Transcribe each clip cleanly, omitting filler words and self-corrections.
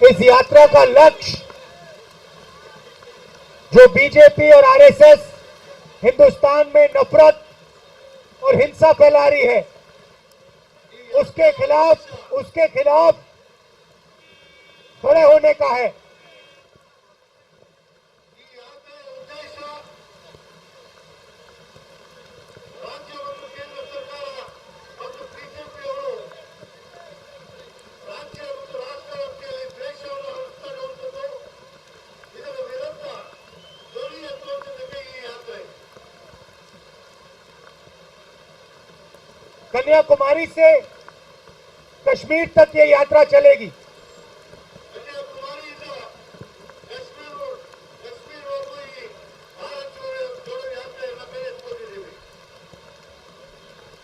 इस यात्रा का लक्ष्य जो बीजेपी और आरएसएस हिंदुस्तान में नफरत और हिंसा फैला रही है, उसके खिलाफ खड़े होने का है। कन्याकुमारी से कश्मीर तक ये यात्रा चलेगी।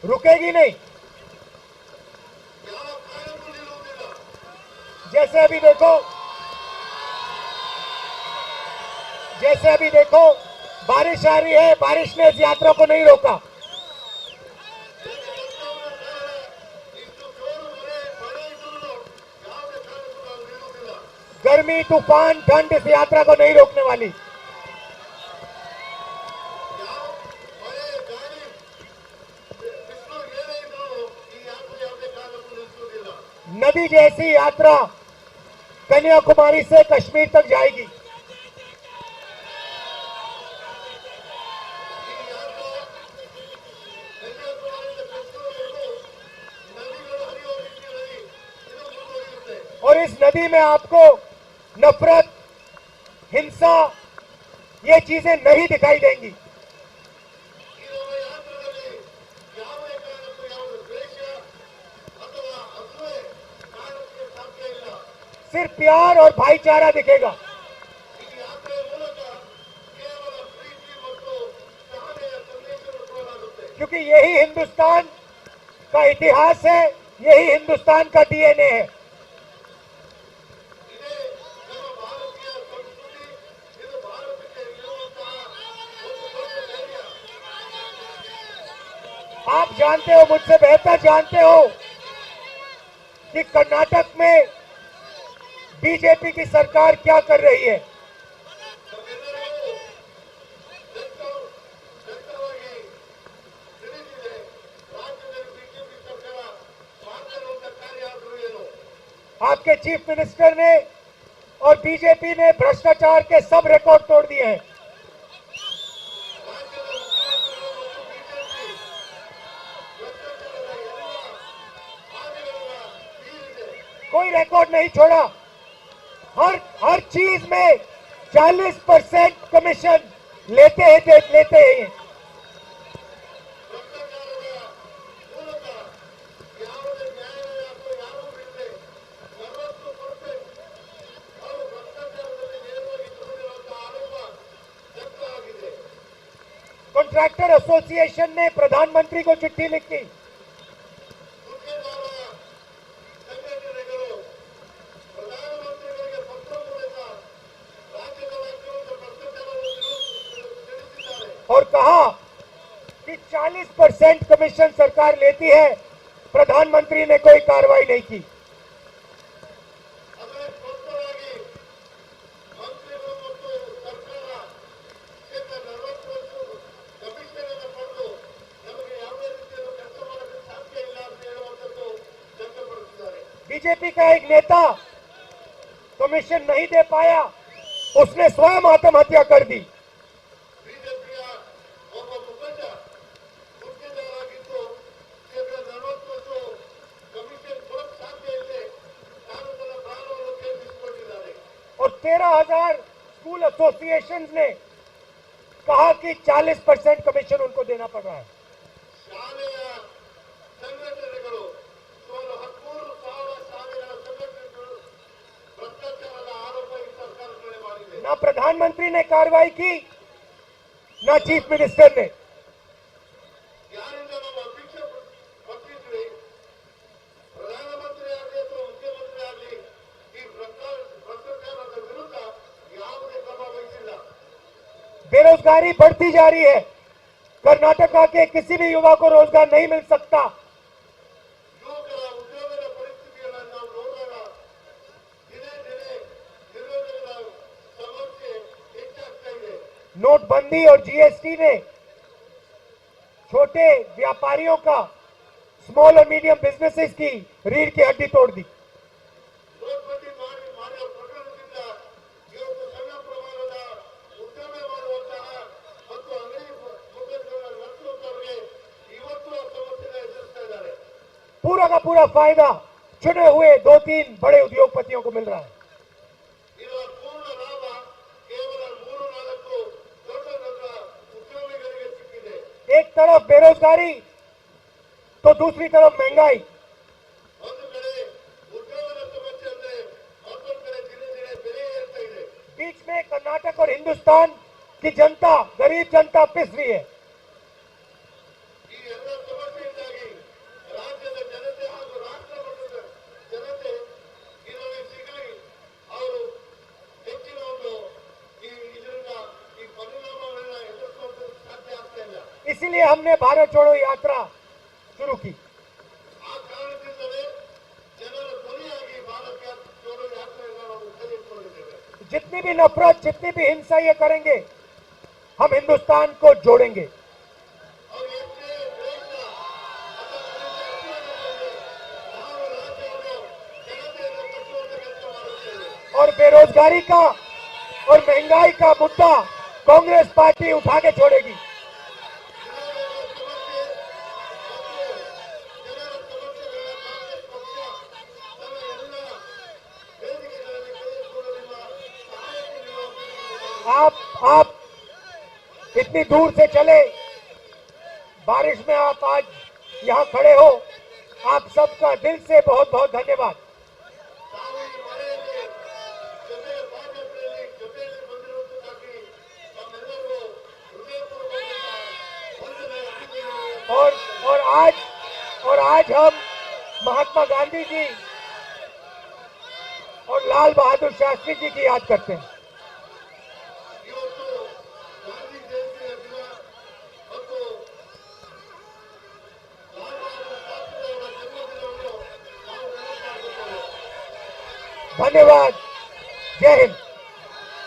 रुकेगी नहीं। जैसे अभी देखो बारिश आ रही है, बारिश ने इस यात्रा को नहीं रोका। गर्मी, तूफान, ठंड इस यात्रा को नहीं रोकने वाली। नदी जैसी यात्रा कन्याकुमारी से कश्मीर तक जाएगी। और इस नदी में आपको नफरत, हिंसा, ये चीजें नहीं दिखाई देंगी। सिर्फ प्यार और भाईचारा दिखेगा। क्योंकि यही हिंदुस्तान का इतिहास है, यही हिंदुस्तान का डीएनए है। आप जानते हो, मुझसे बेहतर जानते हो कि कर्नाटक में बीजेपी की सरकार क्या कर रही है। आपके चीफ मिनिस्टर ने और बीजेपी ने भ्रष्टाचार के सब रिकॉर्ड तोड़ दिए हैं। कोई रिकॉर्ड नहीं छोड़ा। हर चीज में 40% कमीशन लेते हैं। कॉन्ट्रैक्टर एसोसिएशन ने प्रधानमंत्री को चिट्ठी लिखी। और कहा कि 40% कमीशन सरकार लेती है, प्रधानमंत्री ने कोई कार्रवाई नहीं की। बीजेपी का एक नेता कमीशन नहीं दे पाया, उसने स्वयं आत्महत्या कर दी। और 13,000 स्कूल एसोसिएशन ने कहा कि 40% कमीशन उनको देना पड़ रहा है। ना प्रधानमंत्री ने कार्रवाई की, ना चीफ मिनिस्टर ने। बेरोजगारी बढ़ती जा रही है। कर्नाटका के किसी भी युवा को रोजगार नहीं मिल सकता। नोटबंदी और जीएसटी ने छोटे व्यापारियों का, स्मॉल और मीडियम बिजनेसेस की रीढ़ की हड्डी तोड़ दी। पूरा का पूरा फायदा चुने हुए 2-3 बड़े उद्योगपतियों को मिल रहा है। एक तरफ बेरोजगारी तो दूसरी तरफ महंगाई। बीच में कर्नाटक और हिंदुस्तान की जनता, गरीब जनता पिस रही है। इसीलिए हमने भारत जोड़ो यात्रा शुरू की। जितनी भी नफरत, जितनी भी हिंसा ये करेंगे, हम हिंदुस्तान को जोड़ेंगे। और बेरोजगारी का और महंगाई का मुद्दा कांग्रेस पार्टी उठा के छोड़ेगी। आप इतनी दूर से चले, बारिश में आप आज यहाँ खड़े हो, आप सबका दिल से बहुत बहुत धन्यवाद। और आज हम महात्मा गांधी जी और लाल बहादुर शास्त्री जी की याद करते हैं। धन्यवाद। जय हिंद।